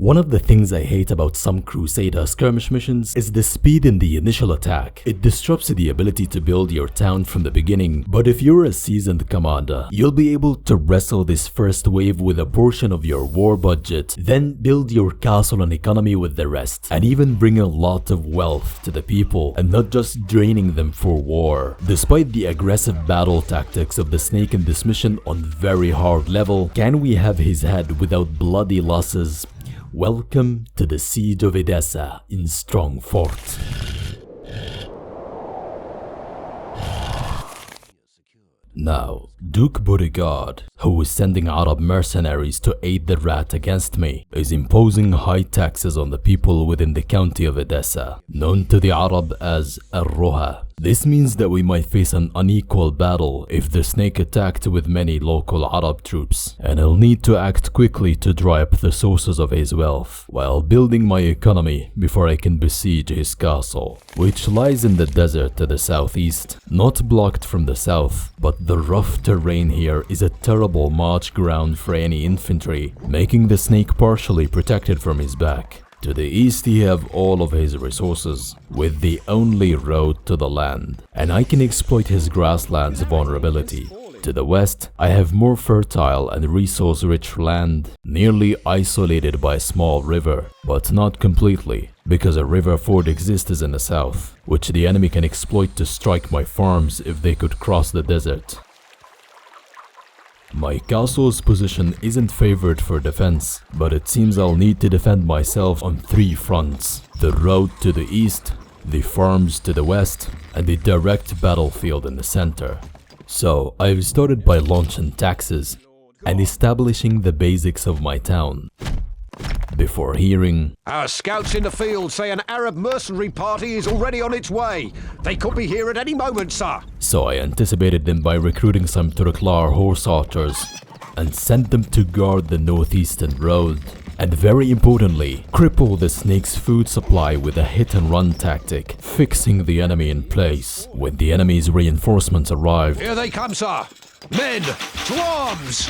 One of the things I hate about some Crusader skirmish missions is the speed in the initial attack. It disrupts the ability to build your town from the beginning, but if you're a seasoned commander, you'll be able to wrestle this first wave with a portion of your war budget, then build your castle and economy with the rest, and even bring a lot of wealth to the people and not just draining them for war. Despite the aggressive battle tactics of the snake in this mission on very hard level, can we have his head without bloody losses? Welcome to the Siege of Edessa in Stronghold. Now, Duke Bodyguard, who is sending Arab mercenaries to aid the rat against me, is imposing high taxes on the people within the county of Edessa, known to the Arab as Al-Roha. This means that we might face an unequal battle if the snake attacked with many local Arab troops, and I'll need to act quickly to dry up the sources of his wealth, while building my economy before I can besiege his castle, which lies in the desert to the southeast, not blocked from the south, but the rough terrain here is a terrible march ground for any infantry, making the snake partially protected from his back. To the east he have all of his resources, with the only road to the land, and I can exploit his grassland's vulnerability. To the west, I have more fertile and resource-rich land, nearly isolated by a small river, but not completely, because a river ford exists in the south, which the enemy can exploit to strike my farms if they could cross the desert. My castle's position isn't favored for defense, but it seems I'll need to defend myself on 3 fronts: the road to the east, the farms to the west, and the direct battlefield in the center. So I've started by launching taxes and establishing the basics of my town, before hearing, "Our scouts in the field say an Arab mercenary party is already on its way. They could be here at any moment, sir." So I anticipated them by recruiting some Turklar horse archers and sent them to guard the northeastern road, and very importantly, cripple the snake's food supply with a hit-and-run tactic, fixing the enemy in place when the enemy's reinforcements arrived. "Here they come, sir. Men, to arms!"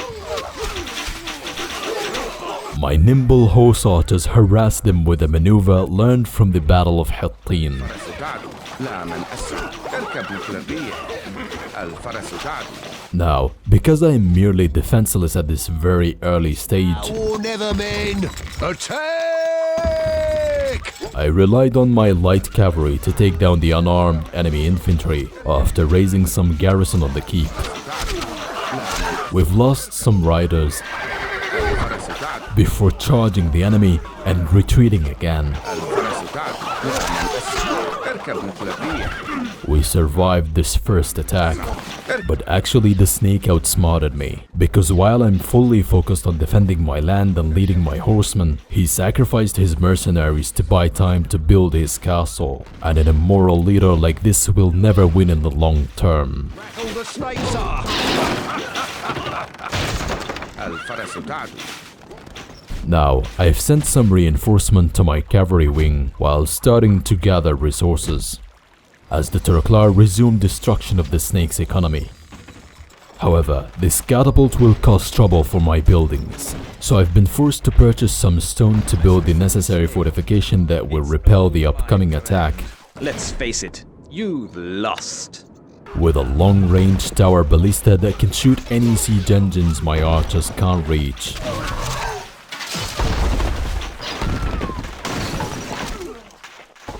My nimble horse archers harassed them with a maneuver learned from the Battle of Hittin. Now, because I am merely defenseless at this very early stage, "War never, men! Attack!" I relied on my light cavalry to take down the unarmed enemy infantry after raising some garrison on the keep. We've lost some riders before charging the enemy and retreating again. We survived this first attack, but actually the snake outsmarted me, because while I'm fully focused on defending my land and leading my horsemen, he sacrificed his mercenaries to buy time to build his castle, and an immoral leader like this will never win in the long term. "Rattle the snake, sir!" Now, I've sent some reinforcement to my cavalry wing while starting to gather resources, as the Turklar resume destruction of the snake's economy. However, this catapult will cause trouble for my buildings, so I've been forced to purchase some stone to build the necessary fortification that will repel the upcoming attack. Let's face it, you've lost. With a long-range tower ballista that can shoot any siege engines my archers can't reach.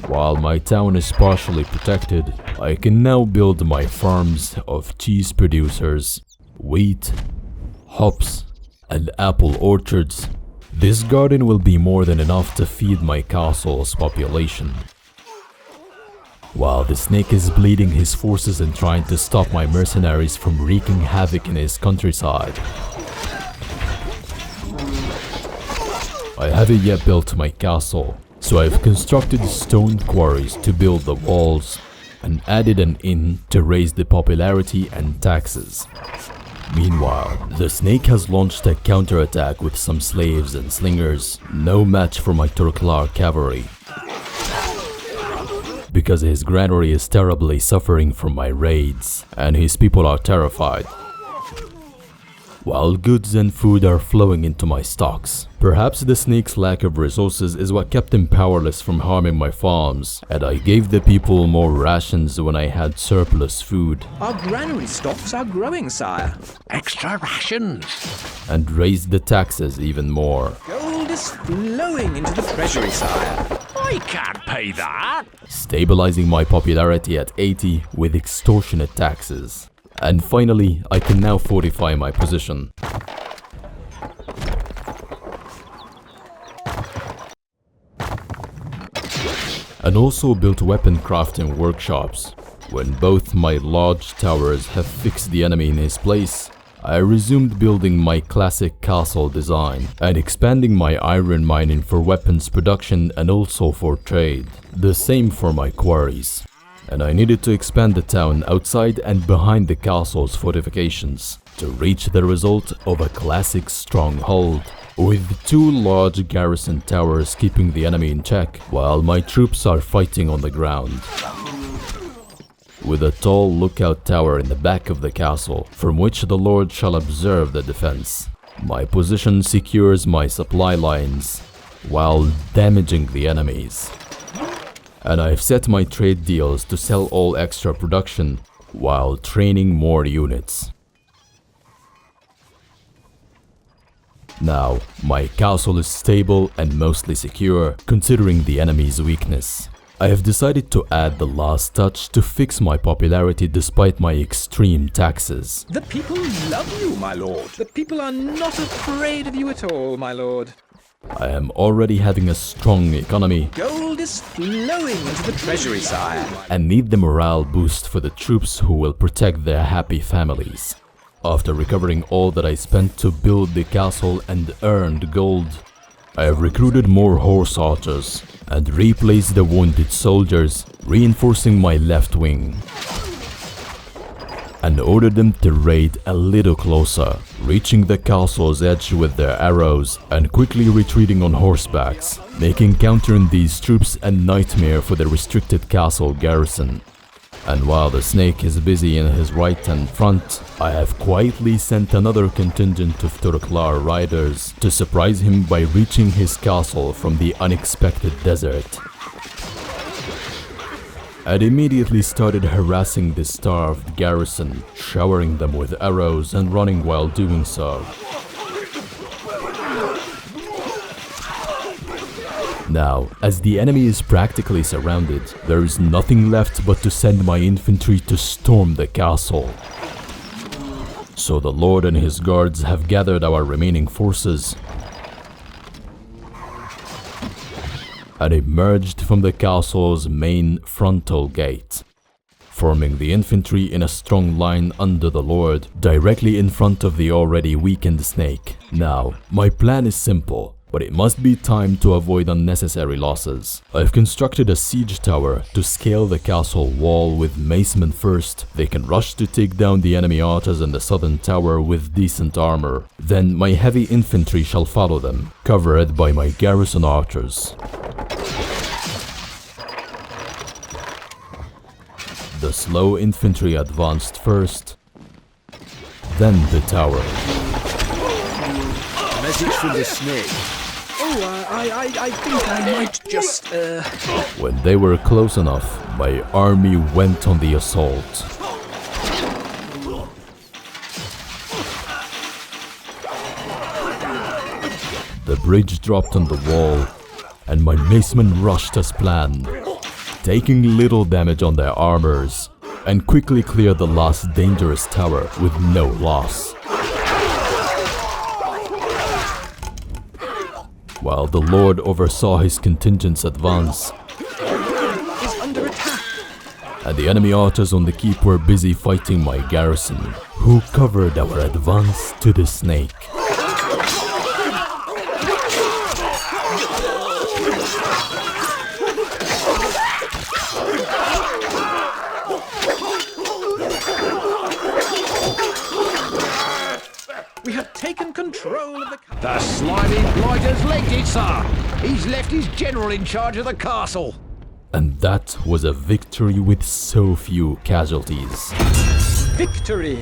While my town is partially protected, I can now build my farms of cheese producers, wheat, hops, and apple orchards. This garden will be more than enough to feed my castle's population. While the snake is bleeding his forces and trying to stop my mercenaries from wreaking havoc in his countryside. I haven't yet built my castle, so I've constructed stone quarries to build the walls and added an inn to raise the popularity and taxes. Meanwhile, the snake has launched a counterattack with some slaves and slingers, no match for my Turklar cavalry, because his granary is terribly suffering from my raids, and his people are terrified. while goods and food are flowing into my stocks. Perhaps the snake's lack of resources is what kept him powerless from harming my farms, and I gave the people more rations when I had surplus food. Our granary stocks are growing, sire. Extra rations. And raised the taxes even more. Gold is flowing into the treasury, sire. I can't pay that. Stabilizing my popularity at 80 with extortionate taxes. And finally, I can now fortify my position. And also built weapon crafting workshops. When both my large towers have fixed the enemy in his place, I resumed building my classic castle design and expanding my iron mining for weapons production and also for trade. The same for my quarries. And I needed to expand the town outside and behind the castle's fortifications to reach the result of a classic stronghold, with 2 large garrison towers keeping the enemy in check while my troops are fighting on the ground. With a tall lookout tower in the back of the castle, from which the Lord shall observe the defense. My position secures my supply lines, while damaging the enemies. And I've set my trade deals to sell all extra production, while training more units. Now, my castle is stable and mostly secure, considering the enemy's weakness. I have decided to add the last touch to fix my popularity despite my extreme taxes. The people love you, my lord. The people are not afraid of you at all, my lord. I am already having a strong economy. Gold is flowing into the treasury, sire. And need the morale boost for the troops who will protect their happy families. After recovering all that I spent to build the castle and earned gold, I have recruited more horse archers and replaced the wounded soldiers, reinforcing my left wing. And ordered them to raid a little closer, reaching the castle's edge with their arrows and quickly retreating on horsebacks, making countering these troops a nightmare for the restricted castle garrison. And while the snake is busy in his right and front, I have quietly sent another contingent of Turklar riders to surprise him by reaching his castle from the unexpected desert. And immediately started harassing the starved garrison, showering them with arrows and running while doing so. Now, as the enemy is practically surrounded, there is nothing left but to send my infantry to storm the castle. So the Lord and his guards have gathered our remaining forces and emerged from the castle's main frontal gate, forming the infantry in a strong line under the Lord, directly in front of the already weakened snake. Now, my plan is simple, but it must be timed to avoid unnecessary losses. I've constructed a siege tower to scale the castle wall with macemen first. They can rush to take down the enemy archers in the southern tower with decent armor. Then my heavy infantry shall follow them, covered by my garrison archers. The slow infantry advanced first, then the tower. Message from the snake. Oh, I think I might just, When they were close enough, my army went on the assault. The bridge dropped on the wall, and my macemen rushed as planned, taking little damage on their armors, and quickly cleared the last dangerous tower with no loss. While the Lord oversaw his contingent's advance, is under attack. and the enemy archers on the keep were busy fighting my garrison, who covered our advance to the snake. We have taken control of the castle. The slimy blighter's legged it, sir. He's left his general in charge of the castle. And that was a victory with so few casualties. Victory!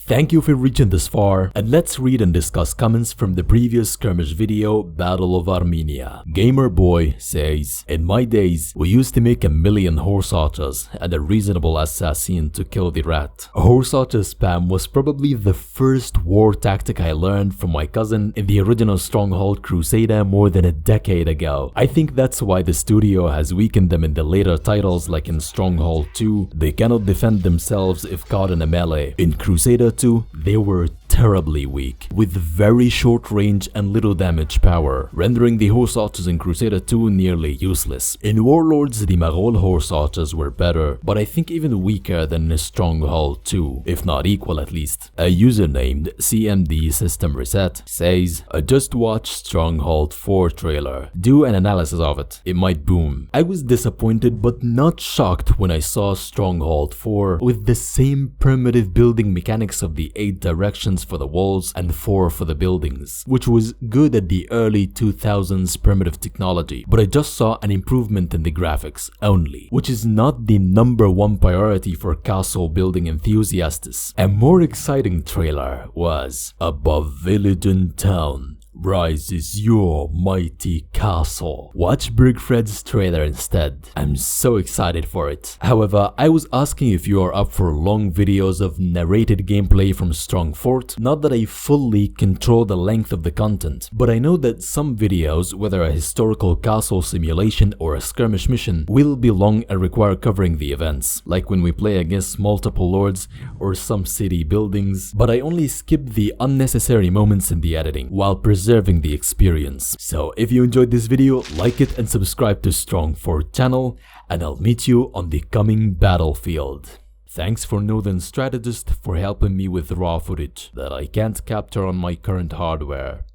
Thank you for reaching this far, and let's read and discuss comments from the previous skirmish video, Battle of Armenia. Gamerboy says, in my days, we used to make 1,000,000 horse archers and a reasonable assassin to kill the rat. Horse archer spam was probably the first war tactic I learned from my cousin in the original Stronghold Crusader more than a decade ago. I think that's why the studio has weakened them in the later titles, like in Stronghold 2, they cannot defend themselves if caught in a melee. In Crusader 2, they were terribly weak, with very short range and little damage power, rendering the horse archers in Crusader 2 nearly useless. In Warlords, the Marol horse archers were better, but I think even weaker than in Stronghold 2, if not equal at least. A user named CMD System Reset says, I just watched Stronghold 4 trailer. Do an analysis of it. It might boom. I was disappointed but not shocked when I saw Stronghold 4 with the same primitive building mechanics of the 8 directions for the walls and 4 for the buildings, which was good at the early 2000s primitive technology, but I just saw an improvement in the graphics only, which is not the #1 priority for castle building enthusiasts. A more exciting trailer was Above Village and Town rises your mighty castle. Watch Bergfried's trailer instead. I'm so excited for it. However, I was asking if you are up for long videos of narrated gameplay from Strong Fort. Not that I fully control the length of the content, but I know that some videos, whether a historical castle simulation or a skirmish mission, will be long and require covering the events, like when we play against multiple lords or some city buildings, but I only skip the unnecessary moments in the editing while preserving the experience. So if you enjoyed this video, like it and subscribe to Strong Fort channel, and I'll meet you on the coming battlefield. Thanks for Northern Strategist for helping me with raw footage that I can't capture on my current hardware.